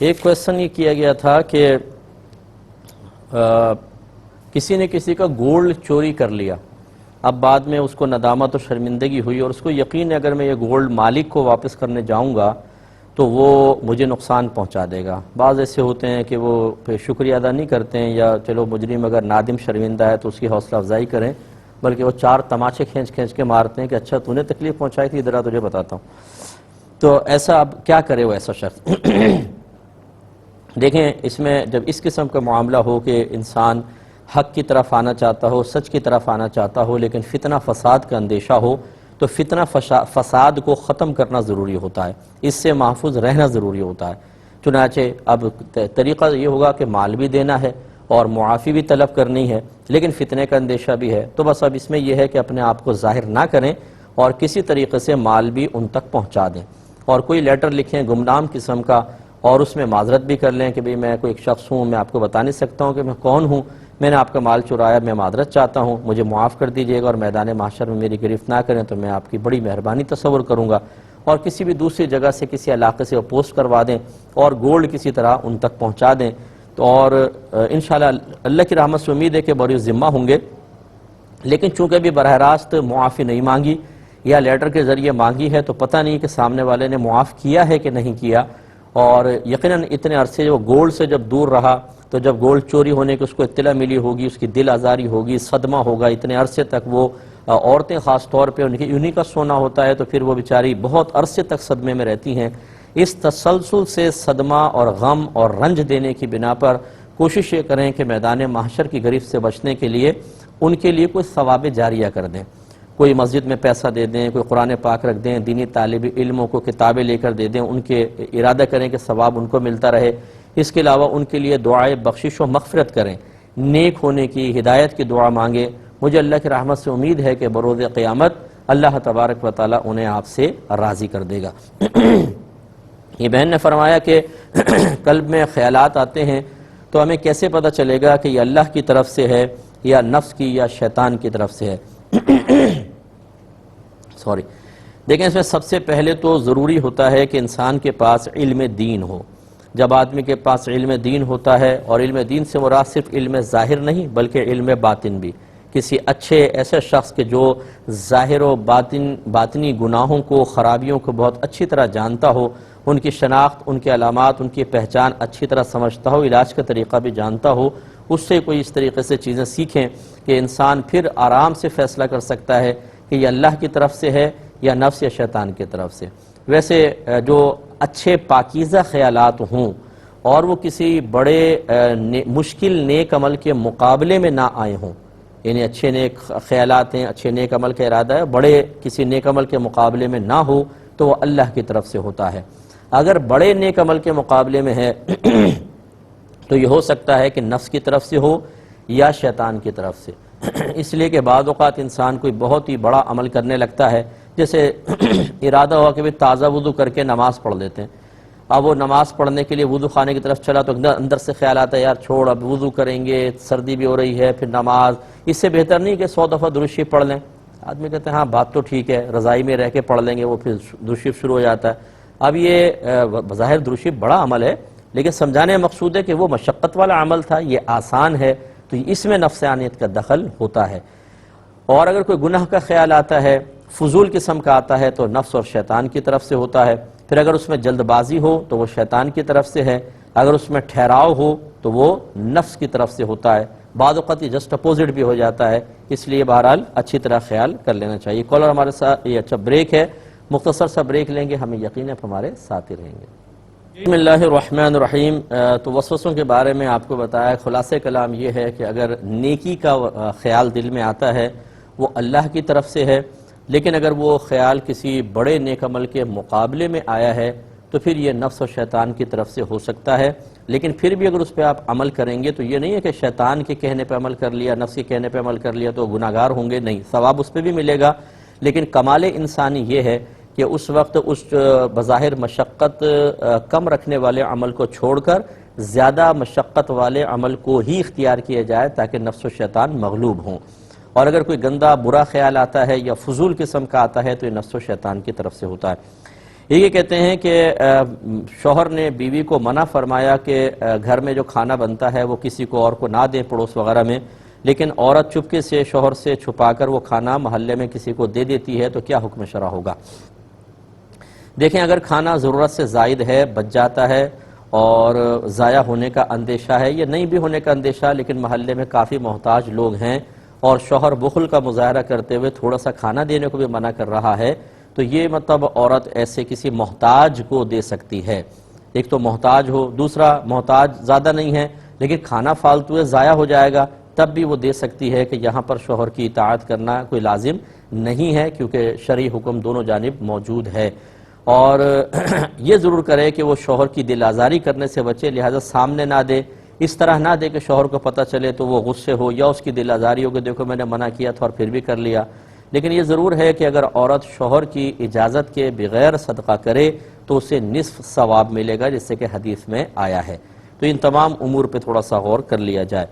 ایک کویسچن یہ کیا گیا تھا کہ کسی نے کسی کا گولڈ چوری کر لیا، اب بعد میں اس کو ندامت و شرمندگی ہوئی اور اس کو یقین ہے اگر میں یہ گولڈ مالک کو واپس کرنے جاؤں گا تو وہ مجھے نقصان پہنچا دے گا۔ بعض ایسے ہوتے ہیں کہ وہ پھر شکریہ ادا نہیں کرتے ہیں، یا چلو مجرم اگر نادم شرمندہ ہے تو اس کی حوصلہ افزائی کریں، بلکہ وہ چار تماچے کھینچ کے مارتے ہیں کہ اچھا تو نے تکلیف پہنچائی تھی، ادھر تجھے بتاتا ہوں۔ تو ایسا اب کیا کرے وہ ایسا شخص؟ دیکھیں، اس میں جب اس قسم کا معاملہ ہو کہ انسان حق کی طرف آنا چاہتا ہو، سچ کی طرف آنا چاہتا ہو، لیکن فتنہ فساد کا اندیشہ ہو، تو فتنہ فساد کو ختم کرنا ضروری ہوتا ہے، اس سے محفوظ رہنا ضروری ہوتا ہے۔ چنانچہ اب طریقہ یہ ہوگا کہ مال بھی دینا ہے اور معافی بھی طلب کرنی ہے، لیکن فتنے کا اندیشہ بھی ہے، تو بس اب اس میں یہ ہے کہ اپنے آپ کو ظاہر نہ کریں اور کسی طریقے سے مال بھی ان تک پہنچا دیں، اور کوئی لیٹر لکھیں گمنام قسم کا، اور اس میں معذرت بھی کر لیں کہ بھئی میں کوئی ایک شخص ہوں، میں آپ کو بتا نہیں سکتا ہوں کہ میں کون ہوں، میں نے آپ کا مال چرایا، میں معذرت چاہتا ہوں، مجھے معاف کر دیجئے گا اور میدان محشر میں میری گرفت نہ کریں تو میں آپ کی بڑی مہربانی تصور کروں گا، اور کسی بھی دوسری جگہ سے کسی علاقے سے وہ پوسٹ کروا دیں اور گولڈ کسی طرح ان تک پہنچا دیں، تو اور انشاءاللہ اللہ کی رحمت سے امید ہے کہ بری ذمہ ہوں گے۔ لیکن چونکہ بھی براہ راست معافی نہیں مانگی یا لیٹر کے ذریعے مانگی ہے، تو پتہ نہیں کہ سامنے والے نے معاف کیا ہے کہ نہیں کیا، اور یقیناً اتنے عرصے وہ گولڈ سے جب دور رہا تو جب گولڈ چوری ہونے کی اس کو اطلاع ملی ہوگی، اس کی دل آزاری ہوگی، صدمہ ہوگا، اتنے عرصے تک وہ عورتیں خاص طور پہ انہی کا سونا ہوتا ہے، تو پھر وہ بیچاری بہت عرصے تک صدمے میں رہتی ہیں۔ اس تسلسل سے صدمہ اور غم اور رنج دینے کی بنا پر کوشش یہ کریں کہ میدان محشر کی گرفت سے بچنے کے لیے ان کے لیے کوئی ثواب جاریہ کر دیں، کوئی مسجد میں پیسہ دے دیں، کوئی قرآن پاک رکھ دیں، دینی طالب علموں کو کتابیں لے کر دے دیں، ان کے ارادہ کریں کہ ثواب ان کو ملتا رہے۔ اس کے علاوہ ان کے لیے دعائے بخشش و مغفرت کریں، نیک ہونے کی، ہدایت کی دعا مانگیں۔ مجھے اللہ کی رحمت سے امید ہے کہ بروز قیامت اللہ تبارک و تعالی انہیں آپ سے راضی کر دے گا۔ یہ بہن نے فرمایا کہ قلب میں خیالات آتے ہیں تو ہمیں کیسے پتہ چلے گا کہ یہ اللہ کی طرف سے ہے یا نفس کی یا شیطان کی طرف سے ہے؟ دیکھیں، اس میں سب سے پہلے تو ضروری ہوتا ہے کہ انسان کے پاس علم دین ہو۔ جب آدمی کے پاس علم دین ہوتا ہے، اور علم دین سے مراد صرف علم ظاہر نہیں بلکہ علم باطن بھی، کسی اچھے ایسے شخص کے جو ظاہر و باطنی گناہوں کو، خرابیوں کو بہت اچھی طرح جانتا ہو، ان کی شناخت، ان کے علامات، ان کی پہچان اچھی طرح سمجھتا ہو، علاج کا طریقہ بھی جانتا ہو، اس سے کوئی اس طریقے سے چیزیں سیکھیں کہ انسان پھر آرام سے فیصلہ کر سکتا ہے کہ یہ اللہ کی طرف سے ہے یا نفس یا شیطان کی طرف سے۔ ویسے جو اچھے پاکیزہ خیالات ہوں اور وہ کسی بڑے مشکل نیک عمل کے مقابلے میں نہ آئے ہوں، یعنی اچھے نیک خیالات ہیں، اچھے نیک عمل کا ارادہ ہے، بڑے کسی نیک عمل کے مقابلے میں نہ ہو تو وہ اللہ کی طرف سے ہوتا ہے۔ اگر بڑے نیک عمل کے مقابلے میں ہے تو یہ ہو سکتا ہے کہ نفس کی طرف سے ہو یا شیطان کی طرف سے، اس لیے کہ بعض اوقات انسان کوئی بہت ہی بڑا عمل کرنے لگتا ہے، جیسے ارادہ ہوا کہ بھی تازہ وضو کر کے نماز پڑھ لیتے ہیں، اب وہ نماز پڑھنے کے لیے وضو خانے کی طرف چلا تو اندر سے خیال آتا ہے یار چھوڑ، اب وضو کریں گے، سردی بھی ہو رہی ہے، پھر نماز، اس سے بہتر نہیں کہ 100 دفعہ درود شریف پڑھ لیں۔ آدمی کہتے ہیں ہاں بات تو ٹھیک ہے، رضائی میں رہ کے پڑھ لیں گے، وہ پھر درود شریف شروع ہو جاتا ہے۔ اب یہ بظاہر درود شریف بڑا عمل ہے، لیکن سمجھانے مقصود ہے کہ وہ مشقت والا عمل تھا، یہ آسان ہے، تو اس میں نفسانیت کا دخل ہوتا ہے۔ اور اگر کوئی گناہ کا خیال آتا ہے، فضول قسم کا آتا ہے، تو نفس اور شیطان کی طرف سے ہوتا ہے۔ پھر اگر اس میں جلد بازی ہو تو وہ شیطان کی طرف سے ہے، اگر اس میں ٹھہراؤ ہو تو وہ نفس کی طرف سے ہوتا ہے۔ بعض اوقات یہ جسٹ اپوزٹ بھی ہو جاتا ہے، اس لیے بہرحال اچھی طرح خیال کر لینا چاہیے۔ کالر ہمارے ساتھ، یہ اچھا بریک ہے، مختصر سا بریک لیں گے، ہمیں یقین ہے ہمارے ساتھ ہی رہیں گے۔ بسم اللہ الرحمن الرحیم۔ تو وسوسوں کے بارے میں آپ کو بتایا، خلاصہ کلام یہ ہے کہ اگر نیکی کا خیال دل میں آتا ہے وہ اللہ کی طرف سے ہے، لیکن اگر وہ خیال کسی بڑے نیک عمل کے مقابلے میں آیا ہے تو پھر یہ نفس و شیطان کی طرف سے ہو سکتا ہے، لیکن پھر بھی اگر اس پہ آپ عمل کریں گے تو یہ نہیں ہے کہ شیطان کے کہنے پہ عمل کر لیا، نفس کے کہنے پہ عمل کر لیا تو گناہگار ہوں گے، نہیں، ثواب اس پہ بھی ملے گا، لیکن کمال انسانی یہ ہے کہ اس وقت اس بظاہر مشقت کم رکھنے والے عمل کو چھوڑ کر زیادہ مشقت والے عمل کو ہی اختیار کیا جائے تاکہ نفس و شیطان مغلوب ہوں۔ اور اگر کوئی گندا برا خیال آتا ہے یا فضول قسم کا آتا ہے تو یہ نفس و شیطان کی طرف سے ہوتا ہے۔ یہ کہتے ہیں کہ شوہر نے بیوی کو منع فرمایا کہ گھر میں جو کھانا بنتا ہے وہ کسی کو اور کو نہ دیں پڑوس وغیرہ میں، لیکن عورت چپکے سے شوہر سے چھپا کر وہ کھانا محلے میں کسی کو دے دیتی ہے، تو کیا حکم شرع ہوگا؟ دیکھیں، اگر کھانا ضرورت سے زائد ہے، بچ جاتا ہے اور ضائع ہونے کا اندیشہ ہے یا نہیں بھی ہونے کا اندیشہ، لیکن محلے میں کافی محتاج لوگ ہیں اور شوہر بخل کا مظاہرہ کرتے ہوئے تھوڑا سا کھانا دینے کو بھی منع کر رہا ہے، تو یہ مطلب عورت ایسے کسی محتاج کو دے سکتی ہے۔ ایک تو محتاج ہو، دوسرا محتاج زیادہ نہیں ہے لیکن کھانا فالتو ہے، ضائع ہو جائے گا، تب بھی وہ دے سکتی ہے کہ یہاں پر شوہر کی اطاعت کرنا کوئی لازم نہیں ہے، کیونکہ شرعی حکم دونوں جانب موجود ہے۔ اور یہ ضرور کرے کہ وہ شوہر کی دل آزاری کرنے سے بچے، لہذا سامنے نہ دے، اس طرح نہ دے کہ شوہر کو پتہ چلے تو وہ غصے ہو یا اس کی دل آزاری ہو کہ دیکھو میں نے منع کیا تھا اور پھر بھی کر لیا۔ لیکن یہ ضرور ہے کہ اگر عورت شوہر کی اجازت کے بغیر صدقہ کرے تو اسے نصف ثواب ملے گا، جس سے کہ حدیث میں آیا ہے۔ تو ان تمام امور پہ تھوڑا سا غور کر لیا جائے۔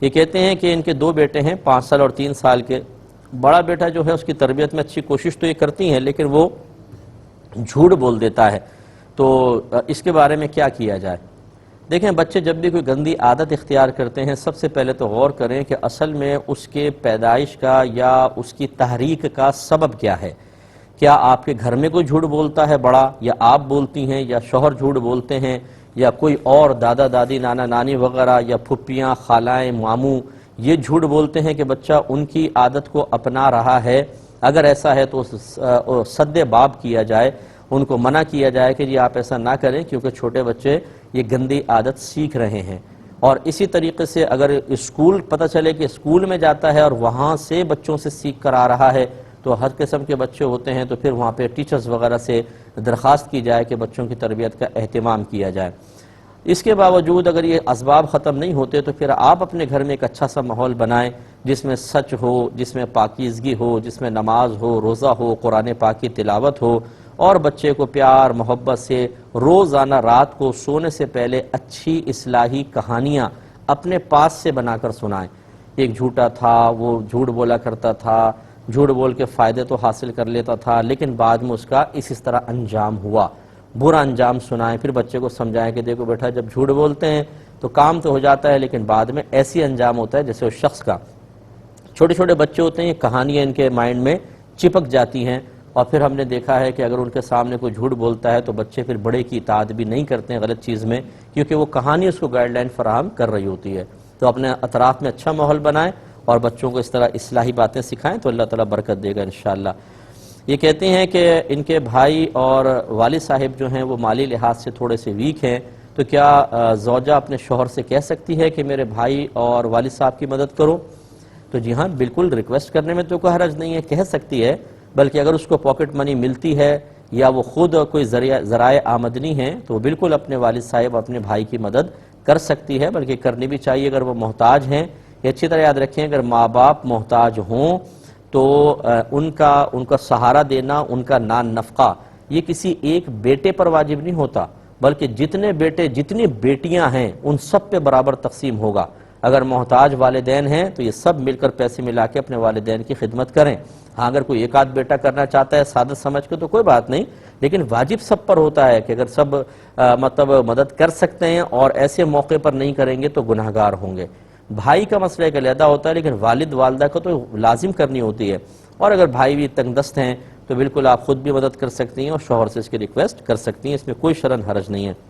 یہ کہتے ہیں کہ ان کے 2 بیٹے ہیں، 5 سال اور 3 سال کے۔ بڑا بیٹا جو ہے اس کی تربیت میں اچھی کوشش تو یہ کرتی ہیں، لیکن وہ جھوٹ بول دیتا ہے، تو اس کے بارے میں کیا کیا جائے؟ دیکھیں، بچے جب بھی کوئی گندی عادت اختیار کرتے ہیں، سب سے پہلے تو غور کریں کہ اصل میں اس کے پیدائش کا یا اس کی تحریک کا سبب کیا ہے۔ کیا آپ کے گھر میں کوئی جھوٹ بولتا ہے بڑا، یا آپ بولتی ہیں، یا شوہر جھوٹ بولتے ہیں، یا کوئی اور دادا دادی نانا نانی وغیرہ، یا پھپھیاں خالائیں ماموں یہ جھوٹ بولتے ہیں کہ بچہ ان کی عادت کو اپنا رہا ہے؟ اگر ایسا ہے تو سد باب کیا جائے، ان کو منع کیا جائے کہ جی آپ ایسا نہ کریں، کیونکہ چھوٹے بچے یہ گندی عادت سیکھ رہے ہیں۔ اور اسی طریقے سے اگر اسکول پتہ چلے کہ اسکول میں جاتا ہے اور وہاں سے بچوں سے سیکھ کر آ رہا ہے، تو ہر قسم کے بچے ہوتے ہیں، تو پھر وہاں پہ ٹیچرز وغیرہ سے درخواست کی جائے کہ بچوں کی تربیت کا اہتمام کیا جائے۔ اس کے باوجود اگر یہ اسباب ختم نہیں ہوتے تو پھر آپ اپنے گھر میں ایک اچھا سا ماحول بنائیں، جس میں سچ ہو، جس میں پاکیزگی ہو، جس میں نماز ہو، روزہ ہو، قرآن پاک کی تلاوت ہو، اور بچے کو پیار محبت سے روزانہ رات کو سونے سے پہلے اچھی اصلاحی کہانیاں اپنے پاس سے بنا کر سنائیں۔ ایک جھوٹا تھا، وہ جھوٹ بولا کرتا تھا، جھوٹ بول کے فائدے تو حاصل کر لیتا تھا، لیکن بعد میں اس کا اس طرح انجام ہوا، برا انجام سنائیں، پھر بچے کو سمجھائیں کہ دیکھو بیٹا جب جھوٹ بولتے ہیں تو کام تو ہو جاتا ہے، لیکن بعد میں ایسی انجام ہوتا ہے جیسے اس شخص کا۔ چھوٹے چھوٹے بچے ہوتے ہیں، یہ کہانیاں ان کے مائنڈ میں چپک جاتی ہیں، اور پھر ہم نے دیکھا ہے کہ اگر ان کے سامنے کوئی جھوٹ بولتا ہے تو بچے پھر بڑے کی اطاعت بھی نہیں کرتے ہیں غلط چیز میں، کیونکہ وہ کہانی اس کو گائیڈ لائن فراہم کر رہی ہوتی ہے۔ تو اپنے اطراف میں اچھا ماحول بنائیں اور بچوں کو اس طرح اصلاحی باتیں سکھائیں تو اللہ تعالیٰ برکت دے گا انشاءاللہ۔ یہ کہتے ہیں کہ ان کے بھائی اور والد صاحب جو ہیں وہ مالی لحاظ سے تھوڑے سے ویک ہیں، تو کیا زوجہ اپنے شوہر سے کہہ سکتی ہے کہ میرے بھائی اور والد صاحب کی مدد کرو؟ تو جی ہاں، بالکل ریکویسٹ کرنے میں تو کوئی حرج نہیں ہے، کہہ سکتی ہے، بلکہ اگر اس کو پاکٹ منی ملتی ہے یا وہ خود کوئی ذرائع آمدنی ہیں تو وہ بالکل اپنے والد صاحب اپنے بھائی کی مدد کر سکتی ہے، بلکہ کرنی بھی چاہیے اگر وہ محتاج ہیں۔ یہ اچھی طرح یاد رکھیں، اگر ماں باپ محتاج ہوں تو ان کا سہارا دینا، ان کا نان نفقہ یہ کسی ایک بیٹے پر واجب نہیں ہوتا، بلکہ جتنے بیٹے جتنی بیٹیاں ہیں ان سب پہ برابر تقسیم ہوگا۔ اگر محتاج والدین ہیں تو یہ سب مل کر پیسے ملا کے اپنے والدین کی خدمت کریں۔ ہاں، اگر کوئی ایک آدھ بیٹا کرنا چاہتا ہے سعادت سمجھ کے تو کوئی بات نہیں، لیکن واجب سب پر ہوتا ہے کہ اگر سب مطلب مدد کر سکتے ہیں اور ایسے موقع پر نہیں کریں گے تو گناہگار ہوں گے۔ بھائی کا مسئلہ ایک علیحدہ ہوتا ہے، لیکن والد والدہ کو تو لازم کرنی ہوتی ہے، اور اگر بھائی بھی تنگ دست ہیں تو بالکل آپ خود بھی مدد کر سکتی ہیں اور شوہر سے اس کی ریکویسٹ کر سکتی ہیں، اس میں کوئی شرعاً حرج نہیں ہے۔